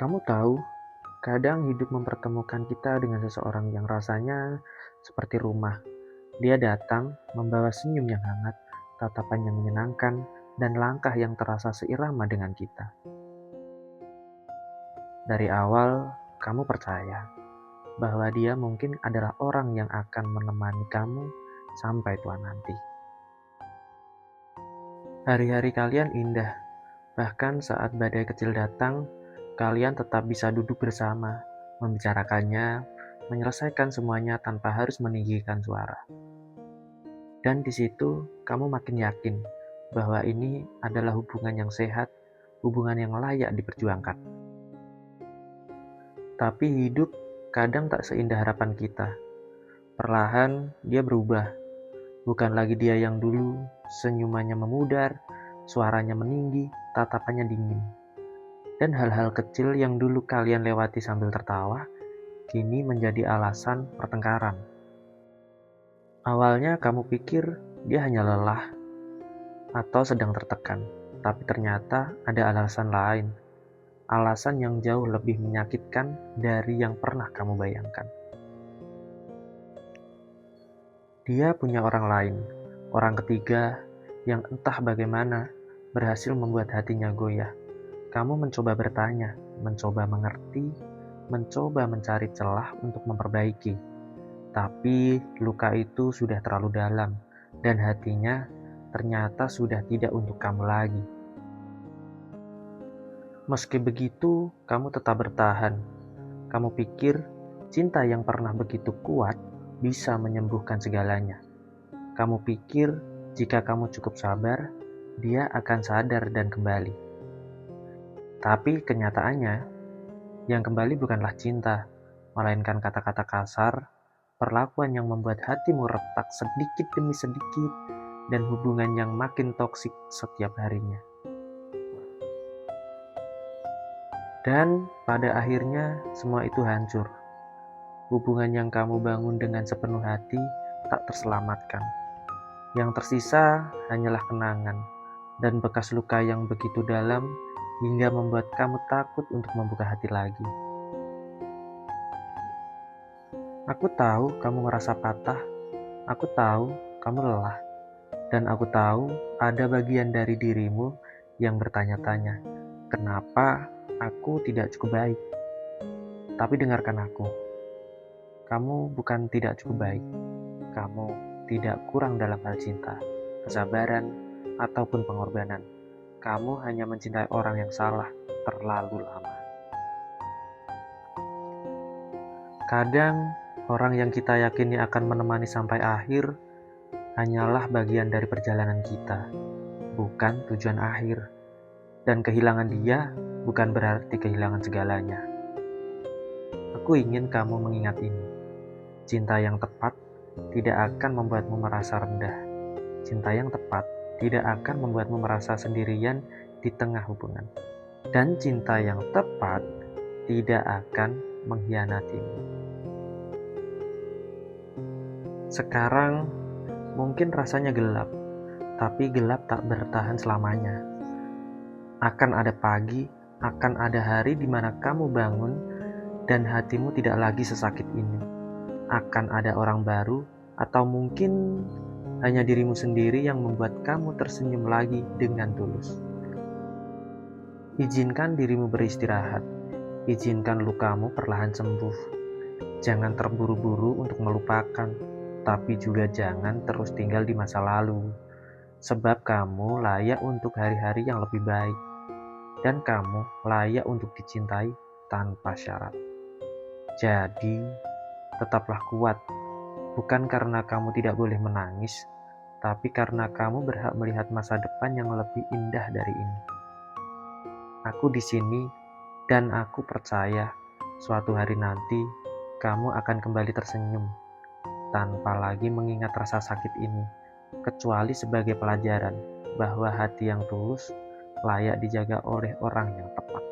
Kamu tahu, kadang hidup mempertemukan kita dengan seseorang yang rasanya seperti rumah. Dia datang membawa senyum yang hangat, tatapan yang menyenangkan, dan langkah yang terasa seirama dengan kita. Dari awal, kamu percaya bahwa dia mungkin adalah orang yang akan menemani kamu sampai tua nanti. Hari-hari kalian indah, bahkan saat badai kecil datang, kalian tetap bisa duduk bersama, membicarakannya, menyelesaikan semuanya tanpa harus meninggikan suara. Dan di situ, kamu makin yakin bahwa ini adalah hubungan yang sehat, hubungan yang layak diperjuangkan. Tapi hidup kadang tak seindah harapan kita. Perlahan, dia berubah. Bukan lagi dia yang dulu, senyumannya memudar, suaranya meninggi, tatapannya dingin. Dan hal-hal kecil yang dulu kalian lewati sambil tertawa, kini menjadi alasan pertengkaran. Awalnya kamu pikir dia hanya lelah atau sedang tertekan, tapi ternyata ada alasan lain. Alasan yang jauh lebih menyakitkan dari yang pernah kamu bayangkan. Dia punya orang lain, orang ketiga yang entah bagaimana berhasil membuat hatinya goyah. Kamu mencoba bertanya, mencoba mengerti, mencoba mencari celah untuk memperbaiki. Tapi luka itu sudah terlalu dalam dan hatinya ternyata sudah tidak untuk kamu lagi. Meski begitu, kamu tetap bertahan. Kamu pikir cinta yang pernah begitu kuat bisa menyembuhkan segalanya. Kamu pikir jika kamu cukup sabar, dia akan sadar dan kembali. Tapi kenyataannya, yang kembali bukanlah cinta, melainkan kata-kata kasar, perlakuan yang membuat hatimu retak sedikit demi sedikit, dan hubungan yang makin toksik setiap harinya. Dan pada akhirnya semua itu hancur. Hubungan yang kamu bangun dengan sepenuh hati tak terselamatkan. Yang tersisa hanyalah kenangan dan bekas luka yang begitu dalam hingga membuat kamu takut untuk membuka hati lagi. Aku tahu kamu merasa patah, aku tahu kamu lelah, dan aku tahu ada bagian dari dirimu yang bertanya-tanya, kenapa aku tidak cukup baik? Tapi dengarkan aku, kamu bukan tidak cukup baik, kamu tidak kurang dalam hal cinta, kesabaran, ataupun pengorbanan. Kamu hanya mencintai orang yang salah terlalu lama. Kadang, orang yang kita yakini akan menemani sampai akhir hanyalah bagian dari perjalanan kita, bukan tujuan akhir. Dan kehilangan dia bukan berarti kehilangan segalanya. Aku ingin kamu mengingat ini. Cinta yang tepat tidak akan membuatmu merasa rendah. Cinta yang tepat tidak akan membuatmu merasa sendirian di tengah hubungan. Dan cinta yang tepat tidak akan mengkhianatimu. Sekarang mungkin rasanya gelap, tapi gelap tak bertahan selamanya. Akan ada pagi, akan ada hari di mana kamu bangun dan hatimu tidak lagi sesakit ini. Akan ada orang baru, atau mungkin hanya dirimu sendiri yang membuat kamu tersenyum lagi dengan tulus. Izinkan dirimu beristirahat. Izinkan lukamu perlahan sembuh. Jangan terburu-buru untuk melupakan, tapi juga jangan terus tinggal di masa lalu. Sebab kamu layak untuk hari-hari yang lebih baik. Dan kamu layak untuk dicintai tanpa syarat. Jadi, tetaplah kuat. Bukan karena kamu tidak boleh menangis, tapi karena kamu berhak melihat masa depan yang lebih indah dari ini. Aku di sini, dan aku percaya suatu hari nanti kamu akan kembali tersenyum, tanpa lagi mengingat rasa sakit ini, kecuali sebagai pelajaran bahwa hati yang tulus layak dijaga oleh orang yang tepat.